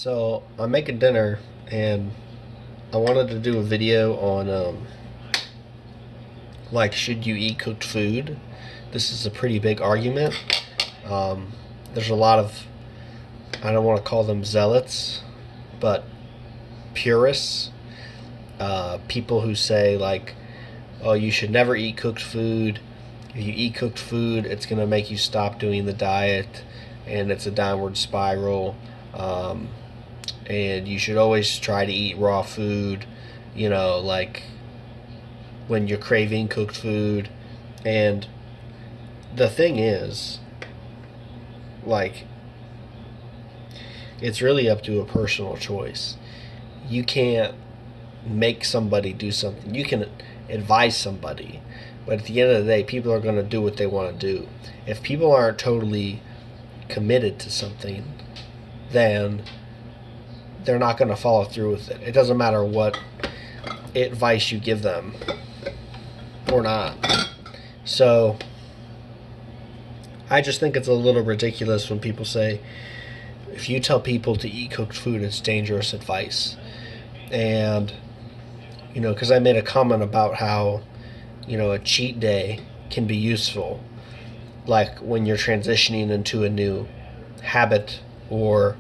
So I'm making dinner, and I wanted to do a video on like, should you eat cooked food? This is a pretty big argument. Um, there's a lot of, I don't want to call them zealots, but purists, people who say like, oh, you should never eat cooked food. If you eat cooked food, it's gonna make you stop doing the diet, and it's a downward spiral. Um, and you should always try to eat raw food, like when you're craving cooked food. And the thing is, like, it's really up to a personal choice. You can't make somebody do something. You can advise somebody, but at the end of the day, people are going to do what they want to do. If people aren't totally committed to something, then they're not going to follow through with it. It doesn't matter what advice you give them or not. So I just think it's a little ridiculous when people say, if you tell people to eat cooked food, it's dangerous advice. And, because I made a comment about how, a cheat day can be useful. Like when you're transitioning into a new habit or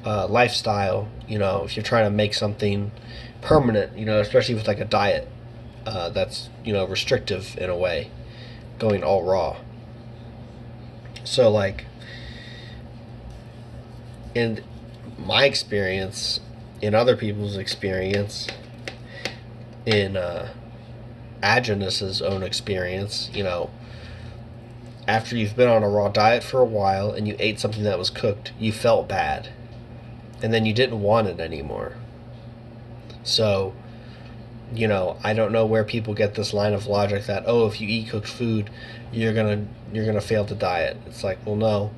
lifestyle, if you're trying to make something permanent, especially with like a diet that's, restrictive in a way, going all raw. So, like, in my experience, in other people's experience, in Agonus's own experience, after you've been on a raw diet for a while and you ate something that was cooked, you felt bad. And then you didn't want it anymore. So, I don't know where people get this line of logic that, oh, if you eat cooked food, you're gonna fail to diet. It's like, well, no,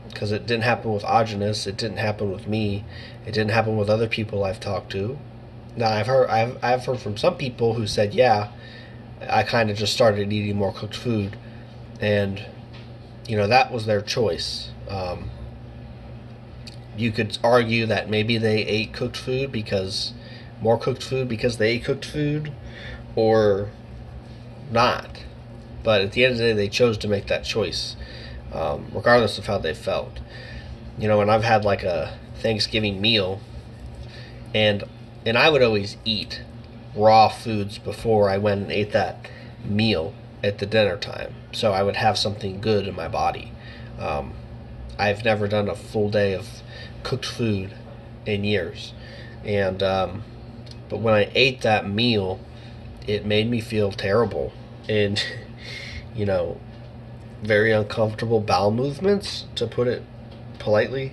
because it didn't happen with Agonus. It didn't happen with me. It didn't happen with other people I've talked to. Now I've heard from some people who said, yeah, I kind of just started eating more cooked food, and that was their choice. You could argue that maybe they ate cooked food because they ate cooked food, or not. But at the end of the day, they chose to make that choice, regardless of how they felt. And I've had like a Thanksgiving meal, and I would always eat raw foods before I went and ate that meal at the dinner time, so I would have something good in my body. I've never done a full day of cooked food in years, and but when I ate that meal, it made me feel terrible, and very uncomfortable bowel movements, to put it politely.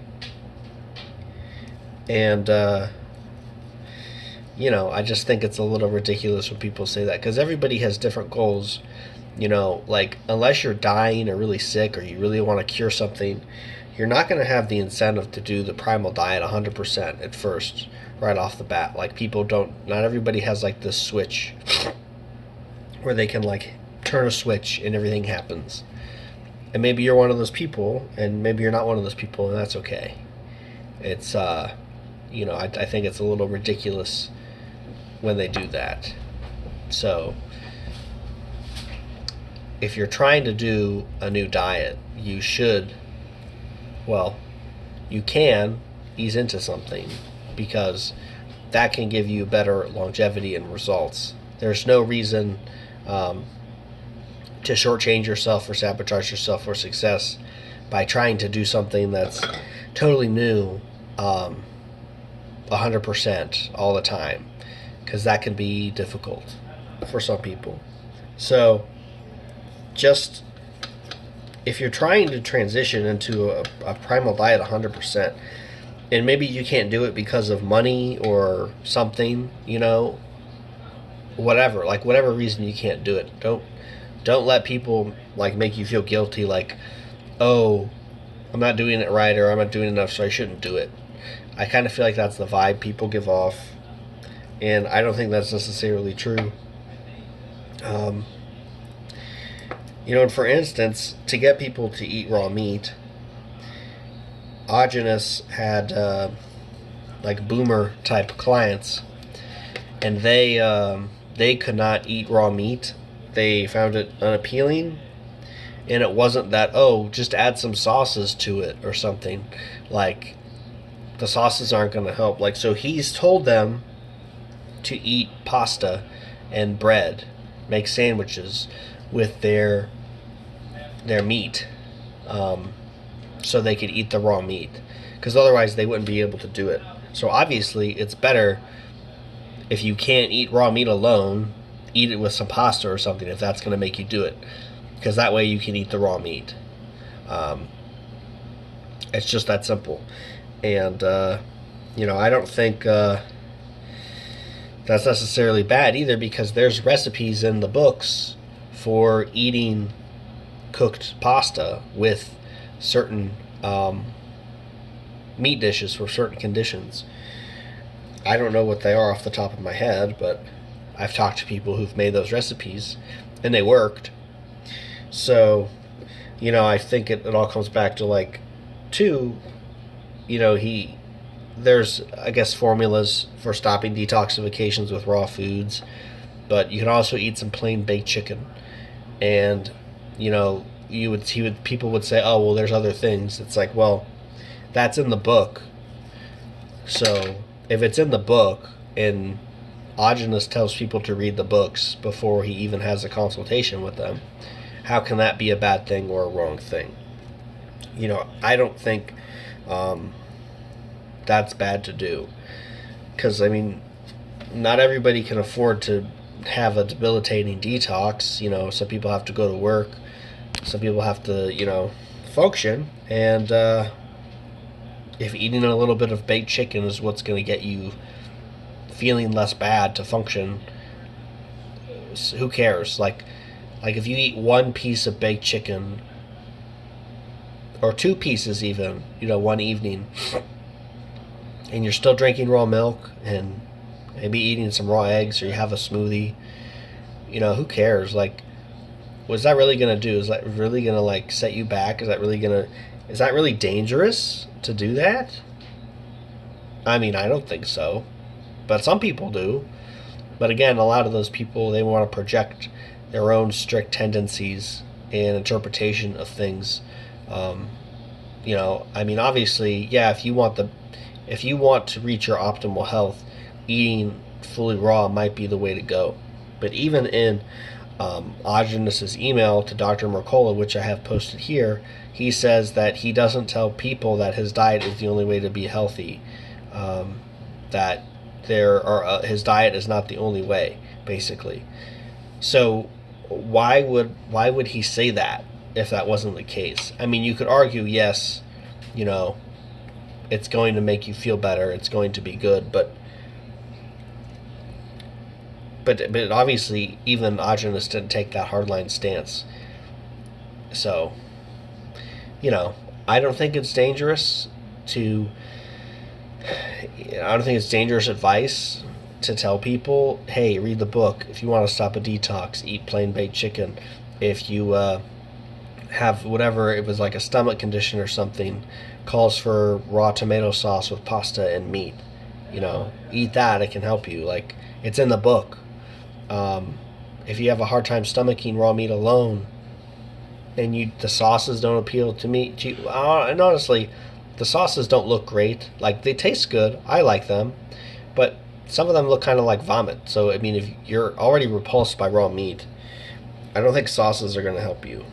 And I just think it's a little ridiculous when people say that, because everybody has different goals. Like, unless you're dying or really sick or you really want to cure something, you're not going to have the incentive to do the primal diet 100% at first, right off the bat. Like, not everybody has like this switch where they can like turn a switch and everything happens. And maybe you're one of those people, and maybe you're not one of those people, and that's okay. It's I think it's a little ridiculous when they do that. So if you're trying to do a new diet, you can ease into something, because that can give you better longevity and results. There's no reason to shortchange yourself or sabotage yourself for success by trying to do something that's totally new 100% all the time, because that can be difficult for some people. So just, if you're trying to transition into a primal diet 100%, and maybe you can't do it because of money or something, whatever reason you can't do it, don't let people like make you feel guilty, like, oh, I'm not doing it right, or I'm not doing enough, so I shouldn't do it. I kind of feel like that's the vibe people give off, and I don't think that's necessarily true. And for instance, to get people to eat raw meat, Agonus had like boomer type clients, and they could not eat raw meat. They found it unappealing, and it wasn't that, oh, just add some sauces to it or something. Like, the sauces aren't going to help. Like, so he's told them to eat pasta and bread, make sandwiches with their meat, so they could eat the raw meat, because otherwise they wouldn't be able to do it. So obviously it's better, if you can't eat raw meat alone, eat it with some pasta or something, if that's going to make you do it, because that way you can eat the raw meat. It's just that simple. And I don't think that's necessarily bad either, because there's recipes in the books for eating cooked pasta with certain meat dishes for certain conditions. I don't know what they are off the top of my head, but I've talked to people who've made those recipes and they worked. So, I think it all comes back to, like, there's, I guess, formulas for stopping detoxifications with raw foods, but you can also eat some plain baked chicken. And, people would say, oh, well, there's other things. It's like, well, that's in the book. So if it's in the book and Augenis tells people to read the books before he even has a consultation with them, how can that be a bad thing or a wrong thing? I don't think that's bad to do, because not everybody can afford to have a debilitating detox. Some people have to go to work, some people have to function, and if eating a little bit of baked chicken is what's going to get you feeling less bad to function, who cares? Like if you eat one piece of baked chicken, or two pieces even, one evening, and you're still drinking raw milk and maybe eating some raw eggs, or you have a smoothie, who cares? Like, what's that really going to do? Is that really going to, set you back? Is that really dangerous to do that? I don't think so, but some people do. But again, a lot of those people, they want to project their own strict tendencies and interpretation of things. Obviously, yeah, if you want to reach your optimal health, eating fully raw might be the way to go. But even in Augenis' email to Dr. Mercola, which I have posted here, he says that he doesn't tell people that his diet is the only way to be healthy. That his diet is not the only way, basically. So why would he say that if that wasn't the case? You could argue, yes, it's going to make you feel better, it's going to be good, but obviously even Augenis didn't take that hardline stance. So, I don't think it's dangerous advice to tell people, hey, read the book. If you want to stop a detox, eat plain baked chicken. If you have whatever, it was like a stomach condition or something, calls for raw tomato sauce with pasta and meat. Eat that, it can help you. Like, it's in the book. If you have a hard time stomaching raw meat alone, and the sauces don't appeal to me, and honestly, the sauces don't look great. Like, they taste good, I like them, but some of them look kind of like vomit. So if you're already repulsed by raw meat, I don't think sauces are going to help you.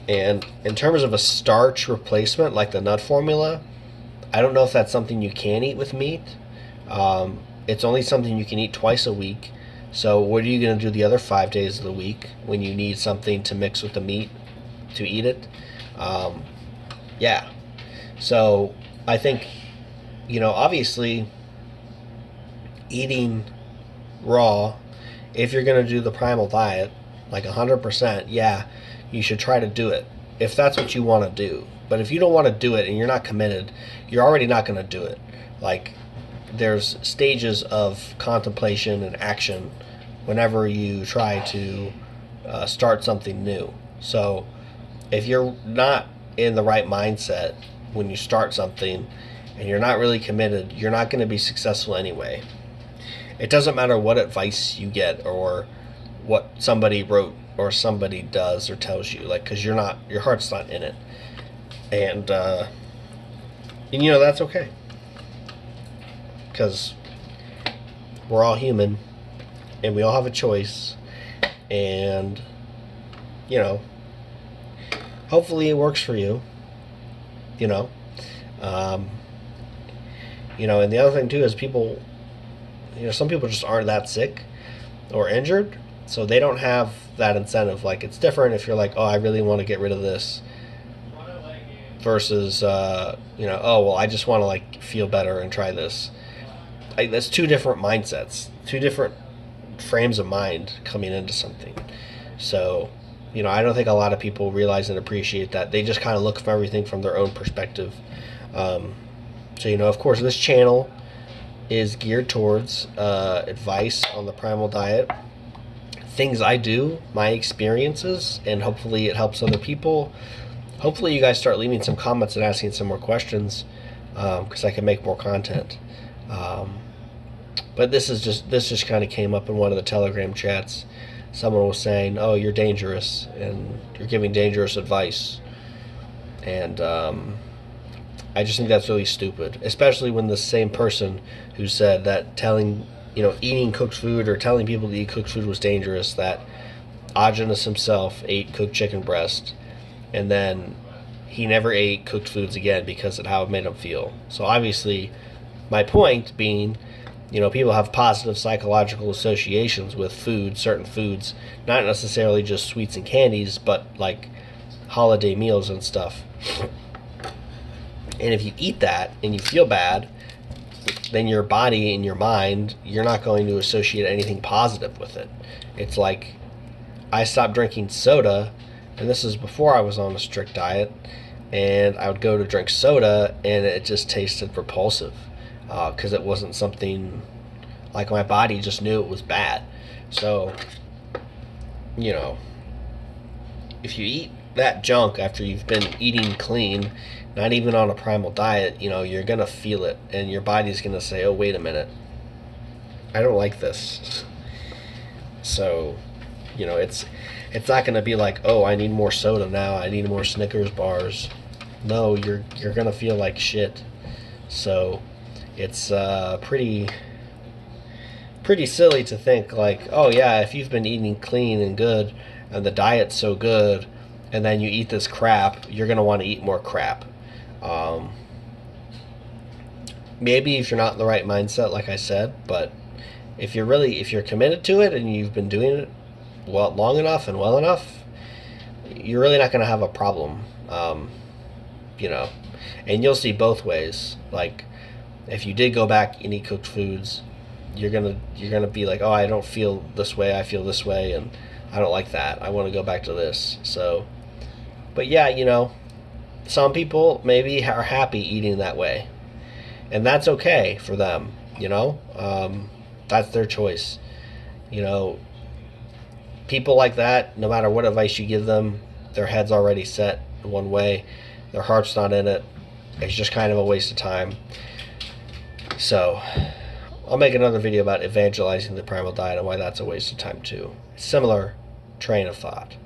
And in terms of a starch replacement, like the nut formula, I don't know if that's something you can eat with meat. It's only something you can eat twice a week. So what are you going to do the other 5 days of the week when you need something to mix with the meat to eat it? Yeah. So I think, obviously eating raw, if you're going to do the primal diet, like 100%, yeah, you should try to do it if that's what you want to do. But if you don't want to do it and you're not committed, you're already not going to do it. Like, there's stages of contemplation and action whenever you try to start something new. So if you're not in the right mindset when you start something, and you're not really committed, you're not going to be successful anyway. It doesn't matter what advice you get or what somebody wrote or somebody does or tells you, like, because your heart's not in it. And you know, that's okay, because we're all human and we all have a choice. And you know, hopefully it works for you. You know, you know, and the other thing too is people, you know, some people just aren't that sick or injured, so they don't have that incentive. Like, it's different if you're like, oh, I really want to get rid of this, versus you know, oh well, I just want to like feel better and try this. Like, that's two different mindsets, two different frames of mind coming into something. So, you know, I don't think a lot of people realize and appreciate that. They just kind of look for everything from their own perspective. So, you know, of course, this channel is geared towards advice on the primal diet, things I do, my experiences, and hopefully it helps other people. Hopefully you guys start leaving some comments and asking some more questions, because I can make more content. But this just kind of came up in one of the Telegram chats. Someone was saying, oh, you're dangerous and you're giving dangerous advice. And I just think that's really stupid, especially when the same person who said that telling, you know, eating cooked food or telling people to eat cooked food was dangerous, that Agenus himself ate cooked chicken breast, and then he never ate cooked foods again because of how it made him feel. So obviously, my point being, you know, people have positive psychological associations with food, certain foods, not necessarily just sweets and candies, but like holiday meals and stuff. And if you eat that and you feel bad, then your body and your mind, you're not going to associate anything positive with it. It's like, I stopped drinking soda, and this is before I was on a strict diet, and I would go to drink soda and it just tasted repulsive, because it wasn't something, like, my body just knew it was bad. So, you know, if you eat that junk after you've been eating clean, not even on a primal diet, you know, you're going to feel it, and your body's going to say, oh, wait a minute, I don't like this. So, you know, it's not going to be like, oh, I need more soda now, I need more Snickers bars. No, you're going to feel like shit. So it's pretty silly to think like, oh yeah, if you've been eating clean and good and the diet's so good, and then you eat this crap, you're going to want to eat more crap. Maybe if you're not in the right mindset, like I said, but if you're committed to it and you've been doing it long enough and well enough, you're really not going to have a problem. You know, and you'll see both ways. Like, if you did go back and eat cooked foods, you're gonna be like, oh, I don't feel this way, I feel this way, and I don't like that, I want to go back to this. So, but yeah, you know, some people maybe are happy eating that way, and that's okay for them. You know, that's their choice. You know, people like that, no matter what advice you give them, their head's already set one way, their heart's not in it. It's just kind of a waste of time. So I'll make another video about evangelizing the primal diet and why that's a waste of time too. Similar train of thought.